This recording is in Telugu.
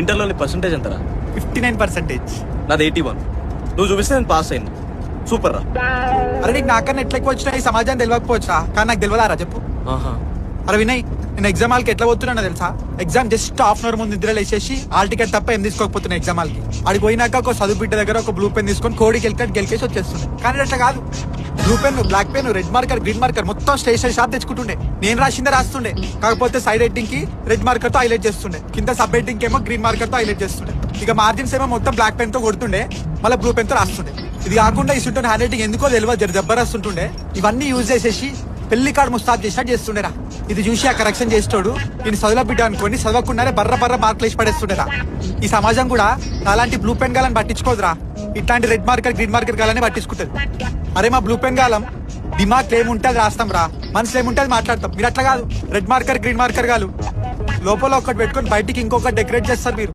ఇంటర్లోని పర్సంటేజ్ ఎంతరా? 59%. నాది 81. నువ్వు చూపిస్తే నేను పాస్ అయింది. సూపర్ రా. అరే నీకు నాకన్నా ఎట్లా ఎక్కువ వచ్చినా ఈ సమాజాన్ని తెలియకపోవచ్చా, కానీ నాకు తెలియదారా చెప్పు. ఆహా. అరే వినయ్, నేను ఎగ్జామ్ హాల్కి ఎట్లా పోతున్నా తెలుసా? Exam just half an hour ముందు నిద్రలు వేసేసి హాల్ టికెట్ తప్ప ఏం తీసుకోకపోతున్నా ఎగ్జామ్ హాల్కి. అడిగి పోయినాక ఒక చదువు బిడ్డ దగ్గర ఒక బ్లూ పెన్ తీసుకొని కోడికి గెలికేసి వచ్చేస్తుండే. కానీ అట్లా కాదు, blue pen, black pen, red marker, green marker మొత్తం స్టేషనరీ షాప్ తెచ్చుకుంటుండే. నేను రాసిందే రాస్తుండే, కాకపోతే సైడ్ హెడ్డింగ్ కి రెడ్ మార్కర్ తో హైలైట్ చేస్తుండే, కింద సబ్ హెడ్డింగ్ ఏమో గ్రీన్ మార్కర్ తో హైలైట్ చేస్తుండే. ఇక మార్జిన్స్ ఏమో మొత్తం బ్లాక్ పెన్ తో కొడుతుండే, మళ్ళీ బ్లూ పెన్ తో రాస్తుండే. ఇది కాకుండా ఇస్తుంటే హ్యాండ్ రైటింగ్ ఎందుకో తెలియదు, జబర్దస్తుంటుండే. ఇవన్నీ యూజ్ చేసేసి పెళ్లి కార్డు ముస్తాబ్ చేసినట్టు చేస్తుండేరా. ఇది చూసి ఆ కరెక్షన్ చేస్తాడు నేను చదువుల బిడ్డ అనుకోని చదవకుండానే బర్ర మార్కులు వేసి పడేస్తుండేరా. ఈ సమాజం కూడా అలాంటి బ్లూ పెన్ గాలని పట్టించుకోదురా, ఇట్లాంటి రెడ్ మార్కర్, గ్రీన్ మార్కర్ గాలని పట్టించుకుంటది. అరే మా బ్లూ పెన్ గాలం దిమాగ్ ఏముంటే అది రాస్తాం రా, మనసులో ఏముంటే అది మాట్లాడతాం. మీరు అట్లా కాదు, రెడ్ మార్కర్, గ్రీన్ మార్కర్ గాలు లోపల ఒకటి పెట్టుకొని బయటికి ఇంకొకటి డెకరేట్ చేస్తారు మీరు.